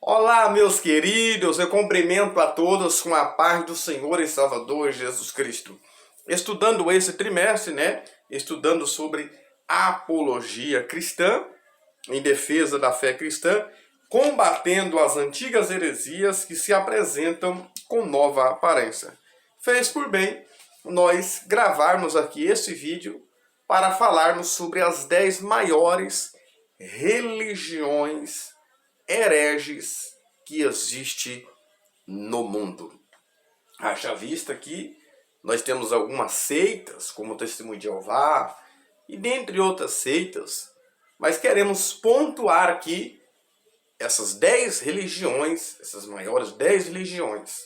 Olá, meus queridos, eu cumprimento a todos com a paz do Senhor e Salvador Jesus Cristo. Estudando esse trimestre, Estudando sobre apologia cristã, em defesa da fé cristã, combatendo as antigas heresias que se apresentam com nova aparência. Fez por bem nós gravarmos aqui esse vídeo para falarmos sobre as 10 maiores religiões hereges que existe no mundo. Haja vista que nós temos algumas seitas, como o Testemunho de Jeová, e dentre outras seitas, mas queremos pontuar aqui essas 10 religiões, essas maiores 10 religiões.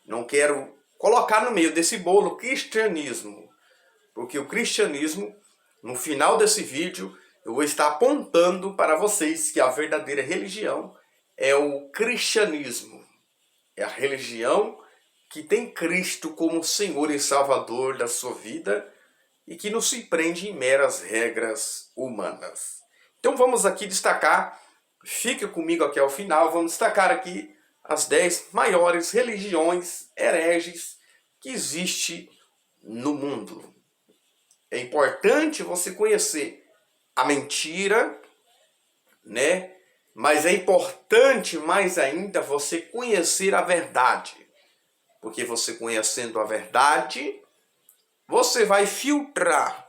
Não quero colocar no meio desse bolo o cristianismo, porque o cristianismo, no final desse vídeo, eu vou estar apontando para vocês que a verdadeira religião é o cristianismo. É a religião que tem Cristo como Senhor e Salvador da sua vida e que não se prende em meras regras humanas. Então vamos aqui destacar, fica comigo aqui ao final, vamos destacar aqui as 10 maiores religiões hereges que existe no mundo. É importante você conhecer a mentira, Mas é importante mais ainda você conhecer a verdade. Porque você conhecendo a verdade, você vai filtrar.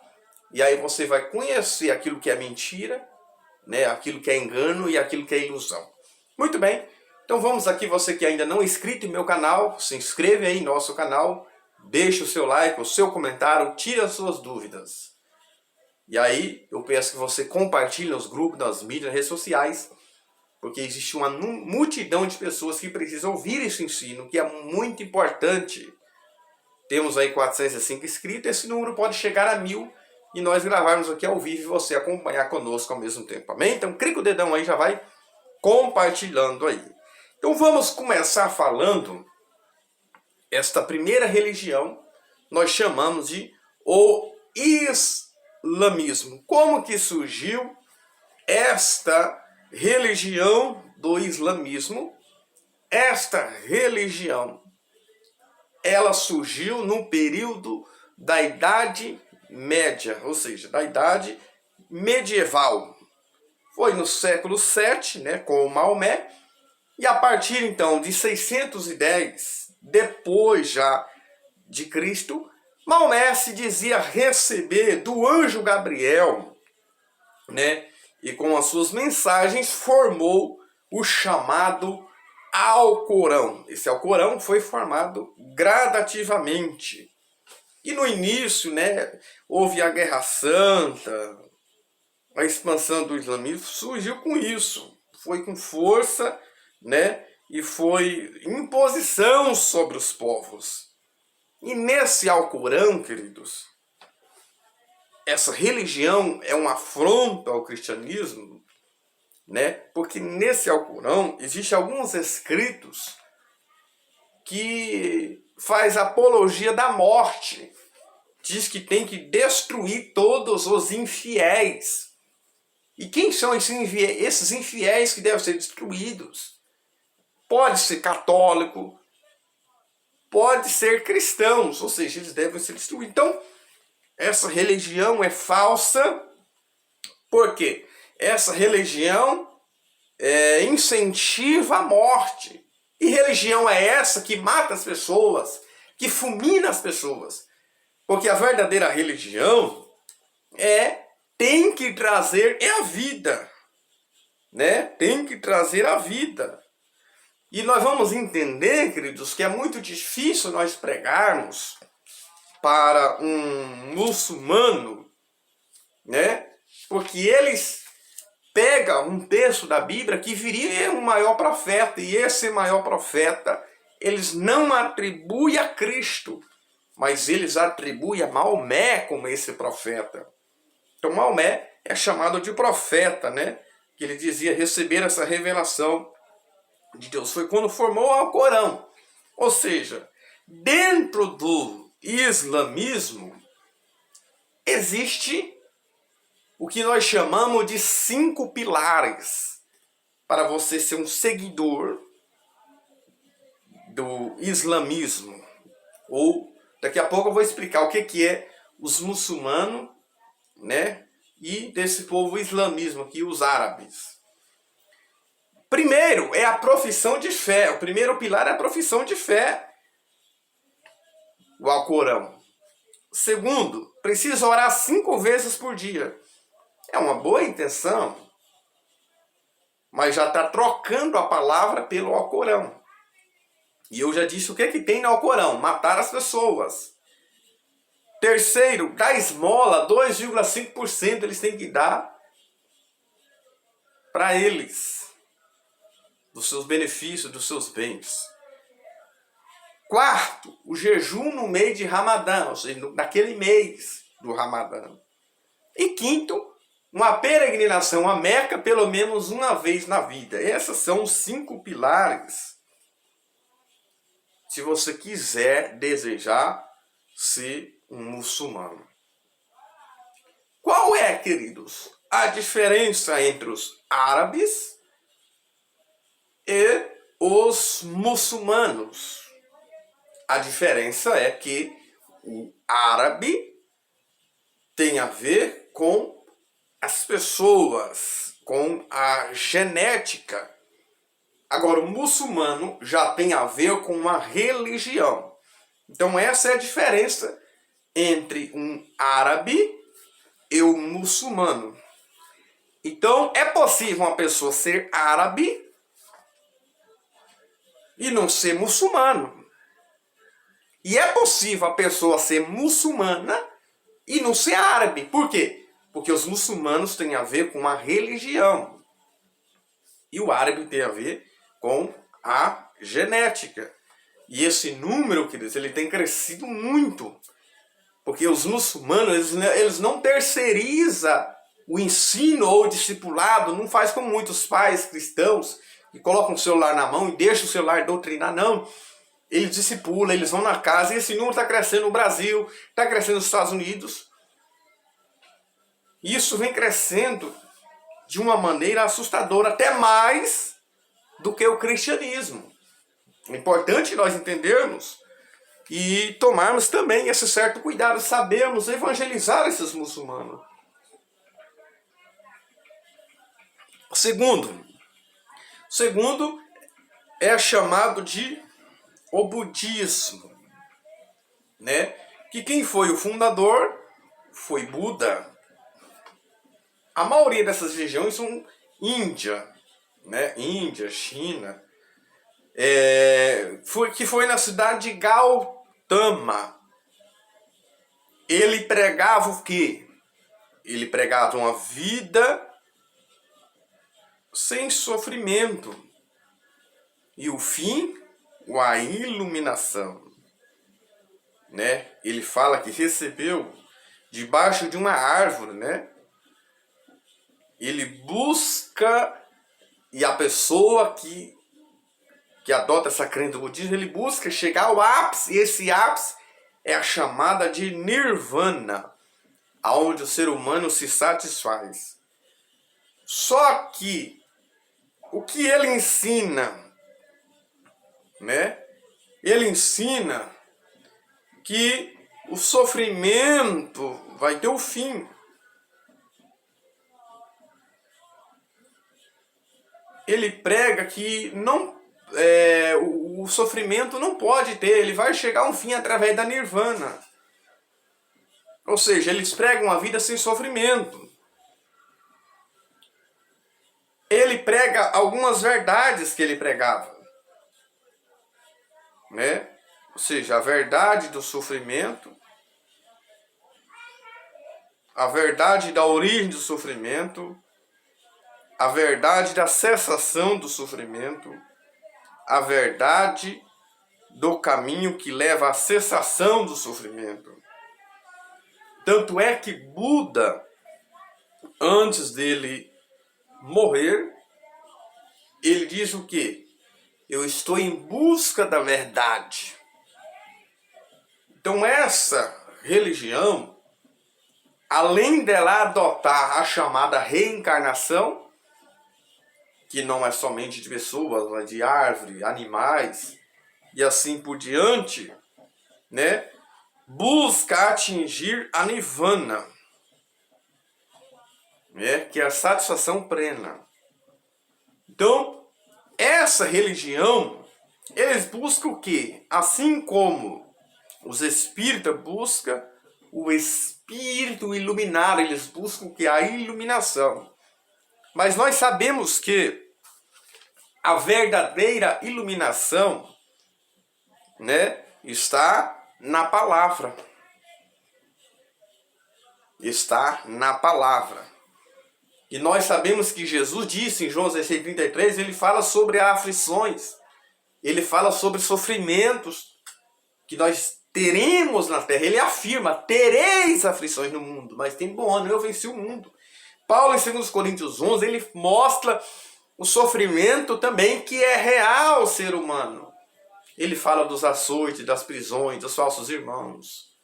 E aí você vai conhecer aquilo que é mentira, Aquilo que é engano e aquilo que é ilusão. Muito bem. Então vamos aqui, você que ainda não é inscrito em meu canal, se inscreve aí em nosso canal, deixa o seu like, o seu comentário, tira as suas dúvidas. E aí eu peço que você compartilhe nos grupos, nas mídias, nas redes sociais, porque existe uma multidão de pessoas que precisam ouvir esse ensino, que é muito importante. Temos aí 405 inscritos, esse número pode chegar a 1000 e nós gravarmos aqui ao vivo e você acompanhar conosco ao mesmo tempo, amém? Então clica o dedão aí, já vai compartilhando aí. Então vamos começar falando, esta primeira religião nós chamamos de o islamismo. Como que surgiu esta religião do islamismo? Esta religião, ela surgiu no período da Idade Média, ou seja, da Idade Medieval. Foi no século VII, com Maomé, e a partir então de 610 depois já de Cristo, Maomé se dizia receber do anjo Gabriel, e com as suas mensagens formou o chamado Alcorão. Esse Alcorão foi formado gradativamente. E no início, houve a Guerra Santa, a expansão do islamismo surgiu com isso. Foi com força, e foi imposição sobre os povos. E nesse Alcorão, queridos, essa religião é uma afronta ao cristianismo, porque nesse Alcorão existem alguns escritos que faz apologia da morte. Diz que tem que destruir todos os infiéis. E quem são esses infiéis que devem ser destruídos? Pode ser católico, pode ser cristãos, ou seja, eles devem ser destruídos. Então, essa religião é falsa, porque essa religião incentiva a morte. E religião é essa que mata as pessoas, que fulmina as pessoas. Porque a verdadeira religião tem que trazer a vida, Tem que trazer a vida. E nós vamos entender, queridos, que é muito difícil nós pregarmos para um muçulmano, Porque eles pegam um texto da Bíblia que viria um maior profeta, e esse maior profeta, eles não atribuem a Cristo, mas eles atribuem a Maomé como esse profeta. Então Maomé é chamado de profeta, Que ele dizia receber essa revelação de Deus. Foi quando formou o Alcorão. Ou seja, dentro do islamismo existe o que nós chamamos de 5 pilares para você ser um seguidor do islamismo. Ou daqui a pouco eu vou explicar o que é os muçulmanos, né? E desse povo islamismo aqui, os árabes. Primeiro é a profissão de fé. O primeiro pilar é a profissão de fé. O Alcorão. Segundo, precisa orar 5 vezes por dia. É uma boa intenção, mas já está trocando a palavra pelo Alcorão. E eu já disse o que tem no Alcorão: matar as pessoas. Terceiro, da esmola, 2,5% eles têm que dar para eles, dos seus benefícios, dos seus bens. Quarto, o jejum no mês de Ramadã, ou seja, naquele mês do Ramadã. E quinto, uma peregrinação a Meca pelo menos uma vez na vida. Esses são os 5 pilares, se você quiser, desejar ser um muçulmano. Qual é, queridos, a diferença entre os árabes e os muçulmanos? A diferença é que o árabe tem a ver com as pessoas, com a genética. Agora, o muçulmano já tem a ver com uma religião. Então, essa é a diferença entre um árabe e um muçulmano. Então, é possível uma pessoa ser árabe e não ser muçulmano. E é possível a pessoa ser muçulmana e não ser árabe. Por quê? Porque os muçulmanos têm a ver com a religião. E o árabe tem a ver com a genética. E esse número, queridos, ele tem crescido muito. Porque os muçulmanos, eles não terceirizam o ensino ou o discipulado, não faz como muitos pais cristãos que colocam o celular na mão e deixam o celular doutrinar, não. Eles discipulam, eles vão na casa, e esse número está crescendo no Brasil, está crescendo nos Estados Unidos. Isso vem crescendo de uma maneira assustadora, até mais do que o cristianismo. É importante nós entendermos e tomarmos também esse certo cuidado, sabermos evangelizar esses muçulmanos. Segundo é chamado de o budismo, né? Que quem foi o fundador foi Buda. A maioria dessas regiões são Índia, né? Índia, China, que foi na cidade de Gautama. Ele pregava o quê? Ele pregava uma vida sem sofrimento. E o fim, a iluminação. Né? Ele fala que recebeu debaixo de uma árvore, né? Ele busca, e a pessoa que adota essa crença do budismo, ele busca chegar ao ápice, e esse ápice é a chamada de nirvana, aonde o ser humano se satisfaz. Só que o que ele ensina, né? Ele ensina que o sofrimento vai ter o fim. Ele prega que o sofrimento não pode ter, ele vai chegar a um fim através da nirvana. Ou seja, eles pregam uma vida sem sofrimento. Ele prega algumas verdades que ele pregava, né? Ou seja, a verdade do sofrimento, a verdade da origem do sofrimento, a verdade da cessação do sofrimento, a verdade do caminho que leva à cessação do sofrimento. Tanto é que Buda, antes dele morrer, ele diz o quê? Eu estou em busca da verdade. Então essa religião, além dela adotar a chamada reencarnação, que não é somente de pessoas, mas de árvores, animais e assim por diante, né? Busca atingir a nirvana, né? Que é a satisfação plena. Então, essa religião, eles buscam o quê? Assim como os espíritas buscam o espírito iluminado, eles buscam o quê? A iluminação. Mas nós sabemos que a verdadeira iluminação, né, está na palavra. Está na palavra. E nós sabemos que Jesus disse em João 16:33, ele fala sobre aflições, ele fala sobre sofrimentos que nós teremos na terra. Ele afirma, tereis aflições no mundo, mas tem bom ano, eu venci o mundo. Paulo, em 2 Coríntios 11, ele mostra o sofrimento também que é real ao ser humano. Ele fala dos açoites, das prisões, dos falsos irmãos,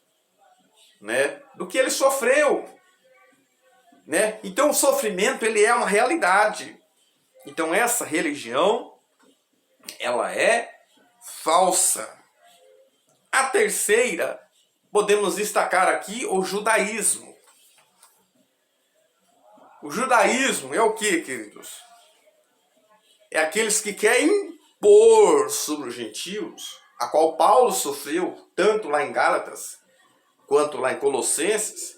né? Do que ele sofreu, né? Então o sofrimento, ele é uma realidade. Então essa religião, ela é falsa. A terceira, podemos destacar aqui o judaísmo. O judaísmo é o que, queridos? É aqueles que querem impor sobre os gentios, a qual Paulo sofreu, tanto lá em Gálatas, quanto lá em Colossenses.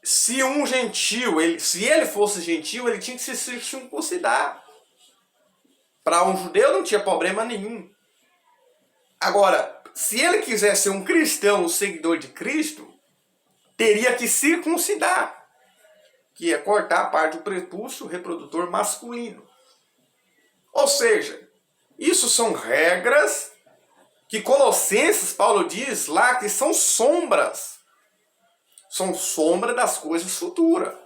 Se um gentio, se ele fosse gentio, ele tinha que se circuncidar. Para um judeu não tinha problema nenhum. Agora, se ele quisesse ser um cristão, um seguidor de Cristo, teria que circuncidar, que é cortar a parte do prepúcio reprodutor masculino. Ou seja, isso são regras que Colossenses, Paulo diz lá, que são sombras. São sombra das coisas futuras.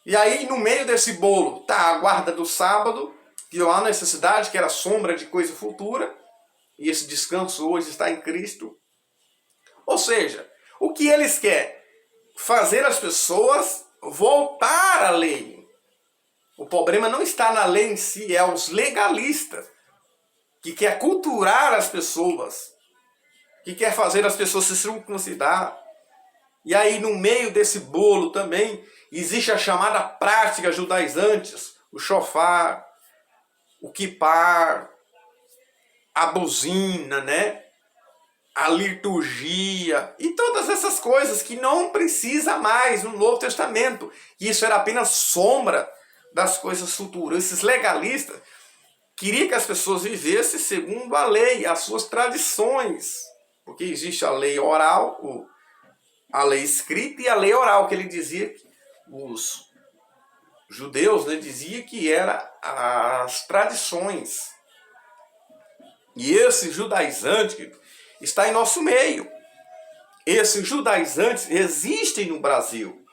E aí, no meio desse bolo, tá a guarda do sábado, que há a necessidade, que era sombra de coisa futura, e esse descanso hoje está em Cristo. Ou seja, o que eles querem? Fazer as pessoas voltar à lei. O problema não está na lei em si, é os legalistas, que quer culturar as pessoas, que quer fazer as pessoas se circuncidar. E aí, no meio desse bolo também, existe a chamada prática judaizantes, o shofar, o kippar, a buzina, né? A liturgia e todas essas coisas que não precisa mais no Novo Testamento. Isso era apenas sombra das coisas futuras. Esses legalistas queriam que as pessoas vivessem segundo a lei, as suas tradições. Porque existe a lei oral, a lei escrita e a lei oral, que ele dizia que os judeus, né, dizia que era as tradições. E esse judaizante está em nosso meio. Esses judaizantes existem no Brasil.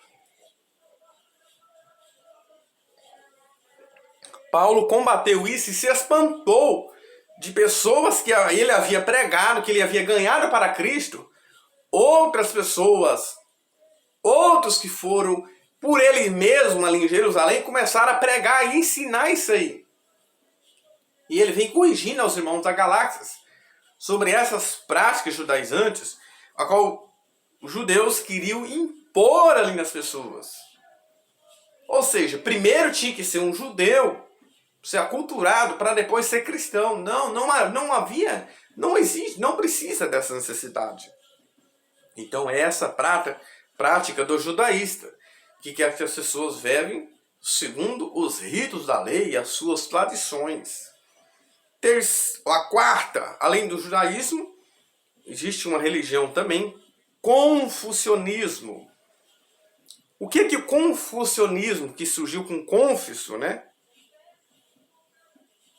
Paulo combateu isso e se espantou de pessoas que ele havia pregado, que ele havia ganhado para Cristo. Outras pessoas, outros que foram por ele mesmo ali em Jerusalém, começaram a pregar e ensinar isso aí. E ele vem corrigindo aos irmãos da Galáxias sobre essas práticas judaizantes, a qual os judeus queriam impor ali nas pessoas. Ou seja, primeiro tinha que ser um judeu, ser aculturado para depois ser cristão. Não havia, não existe, não precisa dessa necessidade. Então é essa prática do judaísta, que quer que as pessoas vivem segundo os ritos da lei e as suas tradições. A quarta, além do judaísmo, existe uma religião também, confucionismo. O que o confucionismo, que surgiu com Confúcio, né?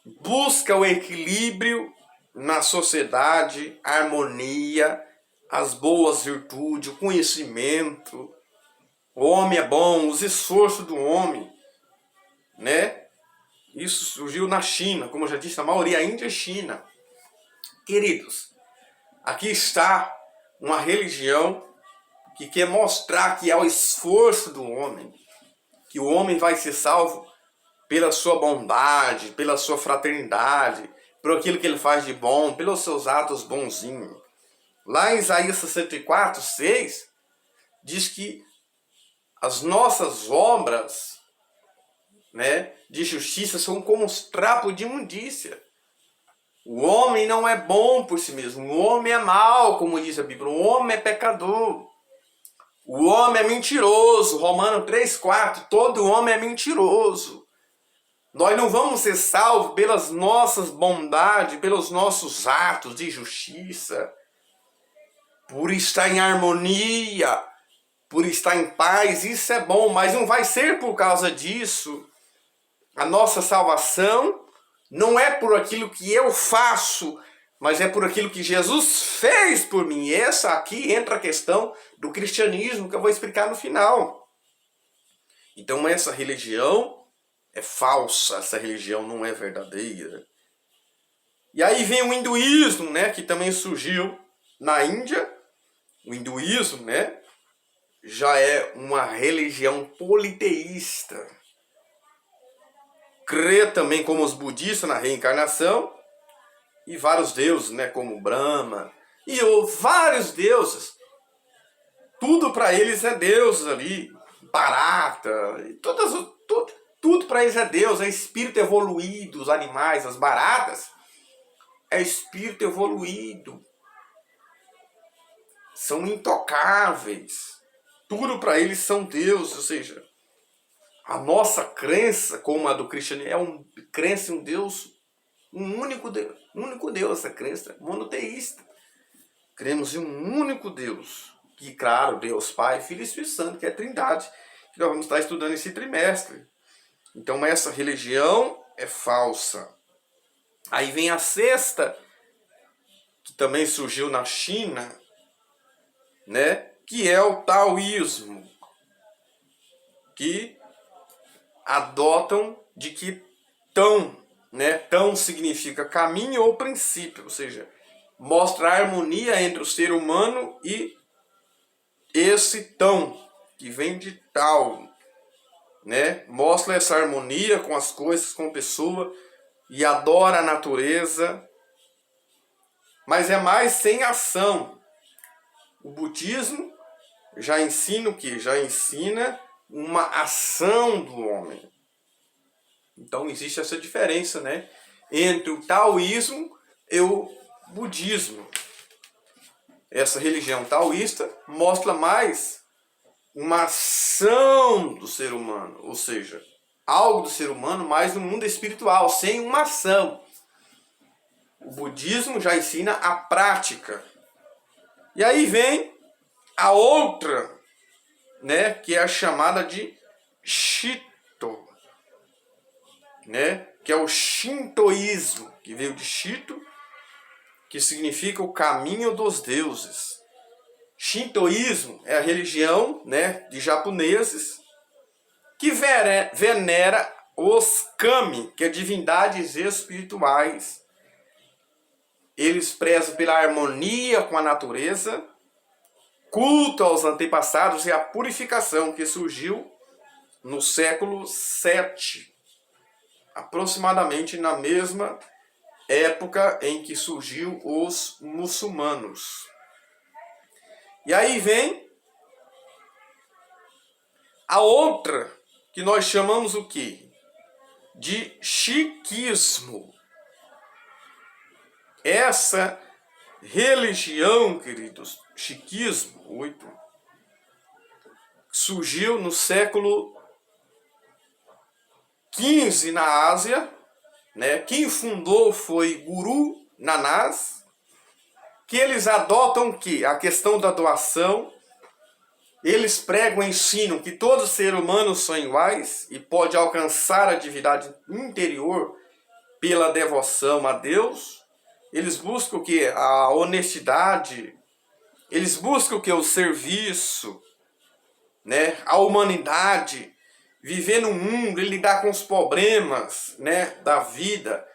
Busca o equilíbrio na sociedade, a harmonia, as boas virtudes, o conhecimento. O homem é bom, os esforços do homem, né? Isso surgiu na China, como eu já disse, a maioria Índia e China. Queridos, aqui está uma religião que quer mostrar que é o esforço do homem, que o homem vai ser salvo pela sua bondade, pela sua fraternidade, por aquilo que ele faz de bom, pelos seus atos bonzinhos. Lá em Isaías 64, 6, diz que as nossas obras, né, de justiça são como os trapos de imundícia. O homem não é bom por si mesmo, o homem é mau, como diz a Bíblia, o homem é pecador. O homem é mentiroso, Romanos 3,4, todo homem é mentiroso. Nós não vamos ser salvos pelas nossas bondades, pelos nossos atos de justiça, por estar em harmonia, por estar em paz, isso é bom, mas não vai ser por causa disso. A nossa salvação não é por aquilo que eu faço, mas é por aquilo que Jesus fez por mim. E essa aqui entra a questão do cristianismo, que eu vou explicar no final. Então essa religião é falsa, essa religião não é verdadeira. E aí vem o hinduísmo, né, que também surgiu na Índia. O hinduísmo, né, já é uma religião politeísta. Crê também, como os budistas, na reencarnação. E vários deuses, né, como Brahma. E vários deuses. Tudo para eles é Deus ali. Barata. Tudo para eles é Deus. É espírito evoluído. Os animais, as baratas. É espírito evoluído. São intocáveis. Tudo para eles são Deus. Ou seja, a nossa crença, como a do cristianismo, é crença em um Deus, um único Deus, essa crença monoteísta. Cremos em um único Deus, que, claro, Deus Pai, Filho e Espírito Santo, que é a Trindade, que nós vamos estar estudando esse trimestre. Então essa religião é falsa. Aí vem a sexta, que também surgiu na China, né, que é o taoísmo, que adotam de que tão, né, tão significa caminho ou princípio, ou seja, mostra a harmonia entre o ser humano e esse tão, que vem de tal, né, mostra essa harmonia com as coisas, com a pessoa, e adora a natureza, mas é mais sem ação. O budismo já ensina o quê? Já ensina uma ação do homem. Então existe essa diferença, né, entre o taoísmo e o budismo. Essa religião taoísta mostra mais uma ação do ser humano, ou seja, algo do ser humano mais no mundo espiritual, sem uma ação. O budismo já ensina a prática. E aí vem a outra, né, que é a chamada de Shito, né, que é o shintoísmo, que veio de Shito, que significa o caminho dos deuses. Shintoísmo é a religião, né, de japoneses que venera os kami, que é divindades espirituais. Eles prezam pela harmonia com a natureza, culto aos antepassados e a purificação, que surgiu no século VII, aproximadamente na mesma época em que surgiu os muçulmanos. E aí vem a outra, que nós chamamos o quê? De sikhismo. Essa religião, queridos, sikhismo, 8, surgiu no século XV na Ásia, né? Quem fundou foi Guru Nanak, que eles adotam que a questão da doação, eles pregam e ensinam que todos os seres humanos são iguais e pode alcançar a divindade interior pela devoção a Deus. Eles buscam o que? A honestidade. Eles buscam o que? O serviço, né? A humanidade. Viver no mundo e lidar com os problemas, né, da vida.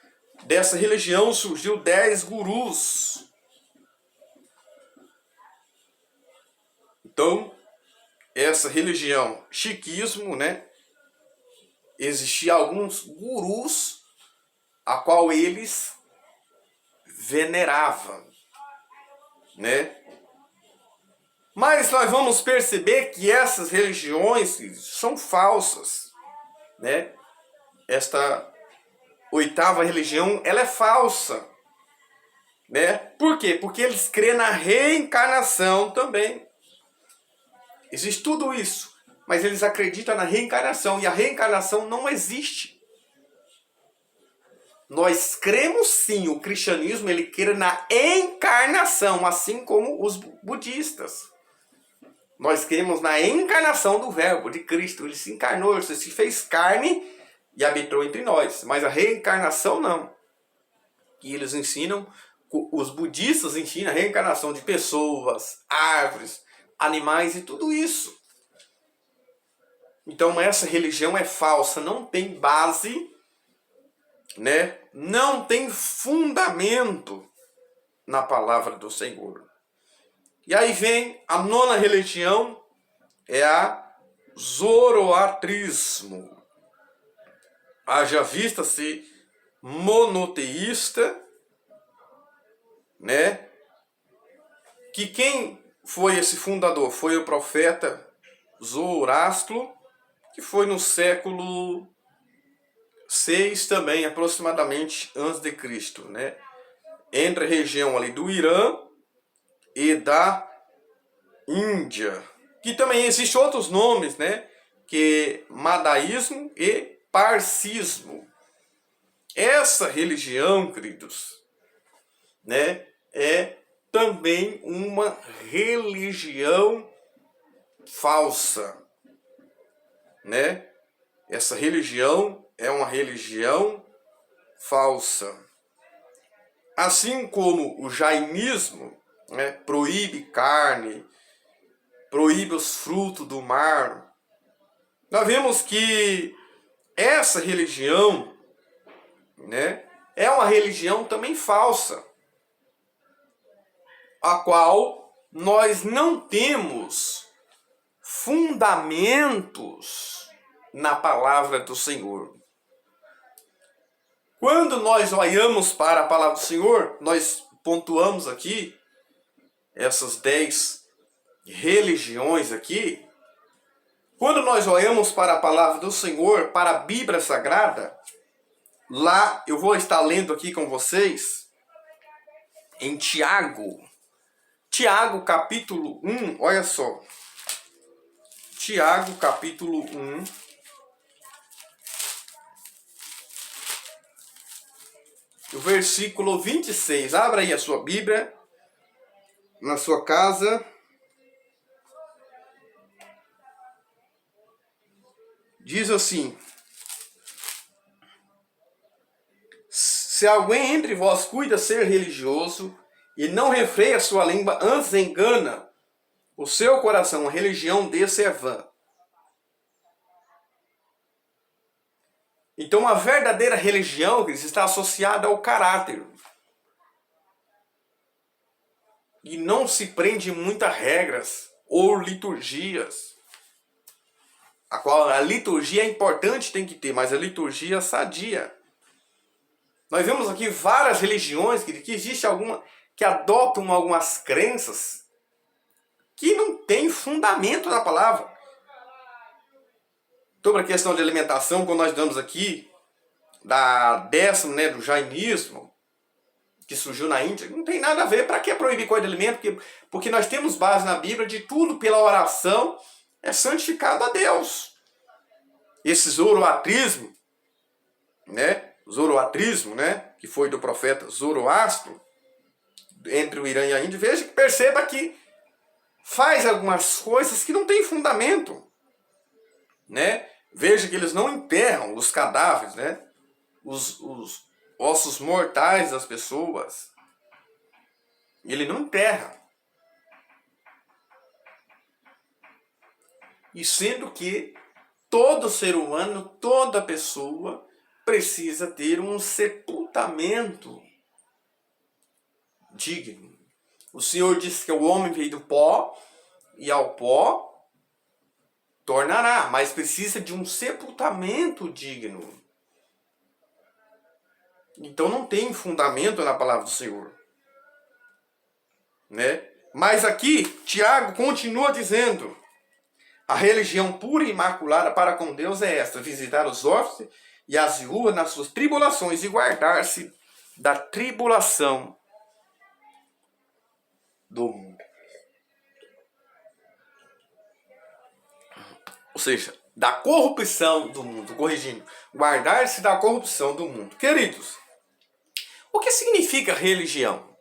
Dessa religião surgiu 10 gurus. Então, essa religião, sikhismo, né, existiam alguns gurus a qual eles veneravam, né? Mas nós vamos perceber que essas religiões são falsas, né? Esta oitava religião, ela é falsa, né? Por quê? Porque eles creem na reencarnação também. Existe tudo isso, mas eles acreditam na reencarnação e a reencarnação não existe. Nós cremos sim, o cristianismo ele crê na encarnação, assim como os budistas. Nós cremos na encarnação do verbo de Cristo. Ele se encarnou, ele se fez carne e habitou entre nós. Mas a reencarnação não. E eles ensinam, os budistas ensinam a reencarnação de pessoas, árvores, animais e tudo isso. Então essa religião é falsa, não tem base, né? Não tem fundamento na palavra do Senhor. E aí vem a nona religião, é a zoroatrismo. Haja vista-se monoteísta, né? Que quem foi esse fundador? Foi o profeta Zoroastro, que foi no século 6 também, aproximadamente, antes de Cristo, né? Entre a região ali do Irã e da Índia, que também existem outros nomes, né? Que é Madaísmo e Parcismo. Essa religião, queridos, né? É também uma religião falsa, né? Essa religião é uma religião falsa. Assim como o jainismo, né, proíbe carne, proíbe os frutos do mar. Nós vemos que essa religião, né, é uma religião também falsa, a qual nós não temos fundamentos na palavra do Senhor. Quando nós olhamos para a palavra do Senhor, nós pontuamos aqui essas 10 religiões aqui. Quando nós olhamos para a palavra do Senhor, para a Bíblia Sagrada, lá eu vou estar lendo aqui com vocês, em Tiago capítulo 1, olha só. Tiago capítulo 1. O versículo 26. Abra aí a sua Bíblia, na sua casa. Diz assim: se alguém entre vós cuida ser religioso e não refreia sua língua, antes engana o seu coração, a religião desse é vã. Então, a verdadeira religião está associada ao caráter. E não se prende em muitas regras ou liturgias. A liturgia é importante, tem que ter, mas a liturgia sadia. Nós vemos aqui várias religiões que existe alguma que adotam algumas crenças que não tem fundamento na palavra. Sobre a questão de alimentação, quando nós damos aqui, da 10ª, né, do jainismo, que surgiu na Índia, não tem nada a ver. Para que proibir coisa de alimento? Porque nós temos base na Bíblia de tudo pela oração é santificado a Deus. Esse zoroatrismo, né, que foi do profeta Zoroastro, entre o Irã e a Índia, perceba que faz algumas coisas que não tem fundamento, né? Veja que eles não enterram os cadáveres, né? Os ossos mortais das pessoas. Ele não enterra. E sendo que todo ser humano, toda pessoa precisa ter um sepultamento digno. O Senhor disse que o homem veio do pó e ao pó tornará, mas precisa de um sepultamento digno. Então não tem fundamento na palavra do Senhor, né? Mas aqui Tiago continua dizendo: a religião pura e imaculada para com Deus é esta: visitar os órfãos e as viúvas nas suas tribulações e guardar-se da tribulação do mundo. Ou seja, da corrupção do mundo, corrigindo, guardar-se da corrupção do mundo. Queridos, o que significa religião?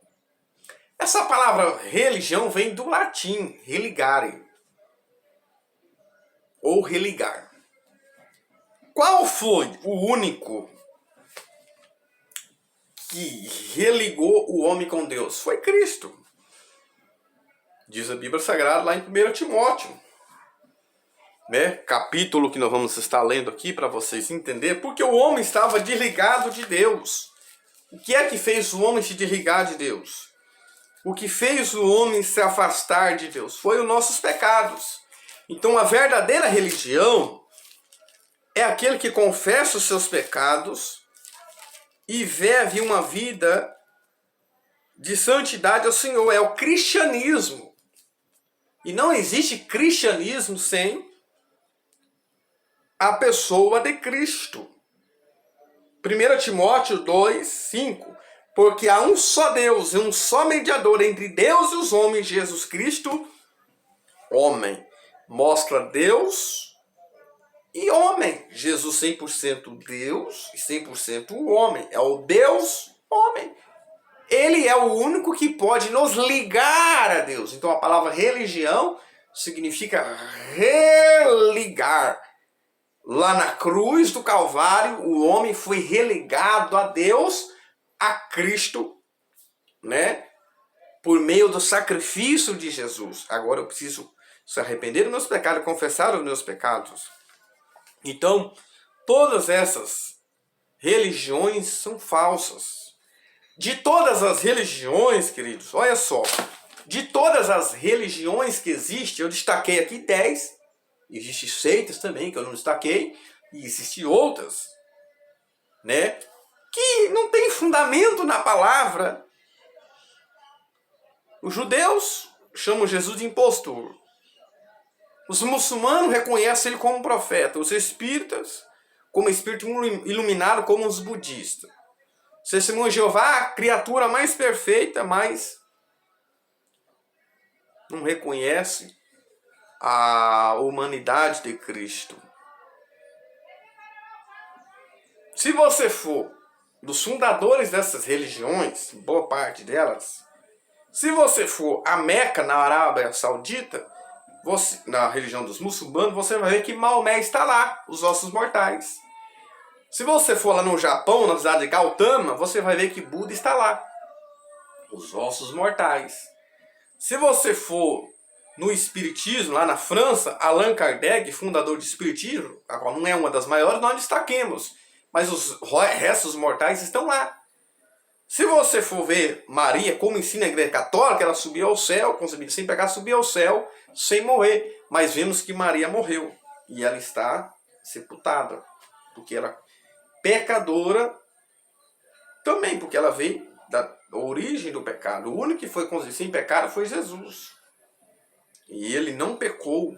Essa palavra religião vem do latim, religare, ou religar. Qual foi o único que religou o homem com Deus? Foi Cristo. Diz a Bíblia Sagrada lá em 1 Timóteo. Né? Capítulo que nós vamos estar lendo aqui para vocês entenderem. Porque o homem estava desligado de Deus. O que é que fez o homem se desligar de Deus? O que fez o homem se afastar de Deus? Foi os nossos pecados. Então a verdadeira religião é aquele que confessa os seus pecados e vive uma vida de santidade ao Senhor. É o cristianismo. E não existe cristianismo sem a pessoa de Cristo. 1 Timóteo 2, 5. Porque há um só Deus e um só mediador entre Deus e os homens, Jesus Cristo, homem. Mostra Deus e homem. Jesus 100% Deus e 100% homem. É o Deus homem. Ele é o único que pode nos ligar a Deus. Então a palavra religião significa religar. Lá na cruz do Calvário, o homem foi religado a Deus, a Cristo, né? Por meio do sacrifício de Jesus. Agora eu preciso se arrepender dos meus pecados e confessar os meus pecados. Então, todas essas religiões são falsas. De todas as religiões, queridos, olha só. De todas as religiões que existem, eu destaquei aqui 10. Existem seitas também, que eu não destaquei. E existem outras, né? Que não tem fundamento na palavra. Os judeus chamam Jesus de impostor. Os muçulmanos reconhecem ele como profeta. Os espíritas como espírito iluminado, como os budistas. Os testemunhos de Jeová, a criatura mais perfeita, mas não reconhece a humanidade de Cristo. Se você for dos fundadores dessas religiões, boa parte delas, se você for a Meca, na Arábia Saudita, na religião dos muçulmanos, você vai ver que Maomé está lá, os ossos mortais. Se você for lá no Japão, na cidade de Gautama, você vai ver que Buda está lá, os ossos mortais. Se você for no Espiritismo, lá na França, Allan Kardec, fundador do Espiritismo, a qual não é uma das maiores, nós destaquemos, mas os restos mortais estão lá. Se você for ver Maria, como ensina a Igreja Católica, ela subiu ao céu, concebida sem pecar, subiu ao céu sem morrer. Mas vemos que Maria morreu e ela está sepultada, porque ela é pecadora também, porque ela veio da origem do pecado. O único que foi concebido sem pecado foi Jesus. E ele não pecou.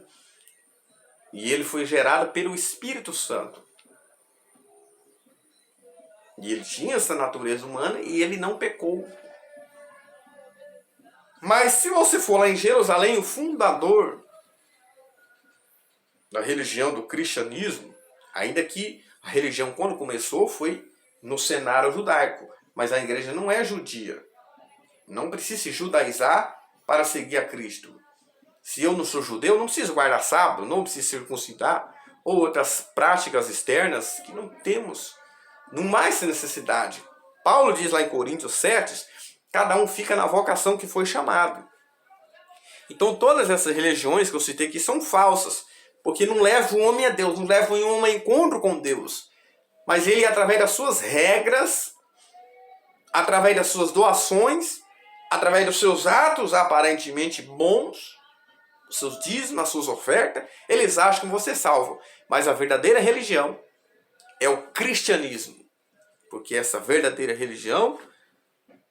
E ele foi gerado pelo Espírito Santo. E ele tinha essa natureza humana e ele não pecou. Mas se você for lá em Jerusalém, o fundador da religião do cristianismo, ainda que a religião quando começou foi no cenário judaico, mas a igreja não é judia. Não precisa se judaizar para seguir a Cristo. Se eu não sou judeu, não preciso guardar sábado, não preciso circuncidar, ou outras práticas externas que não temos. Não mais tem necessidade. Paulo diz lá em Coríntios 7, cada um fica na vocação que foi chamado. Então todas essas religiões que eu citei aqui são falsas, porque não levam o homem a Deus, não levam o homem a encontro com Deus. Mas ele, através das suas regras, através das suas doações, através dos seus atos aparentemente bons, os seus dízimos, as suas ofertas, eles acham que você é salvo. Mas a verdadeira religião é o cristianismo. Porque essa verdadeira religião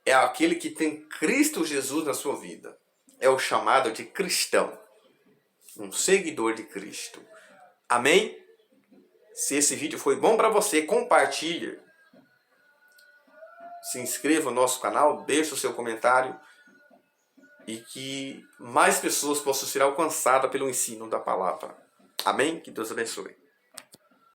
é aquele que tem Cristo Jesus na sua vida. É o chamado de cristão. Um seguidor de Cristo. Amém? Se esse vídeo foi bom para você, compartilhe. Se inscreva no nosso canal, deixe o seu comentário. E que mais pessoas possam ser alcançadas pelo ensino da palavra. Amém? Que Deus abençoe.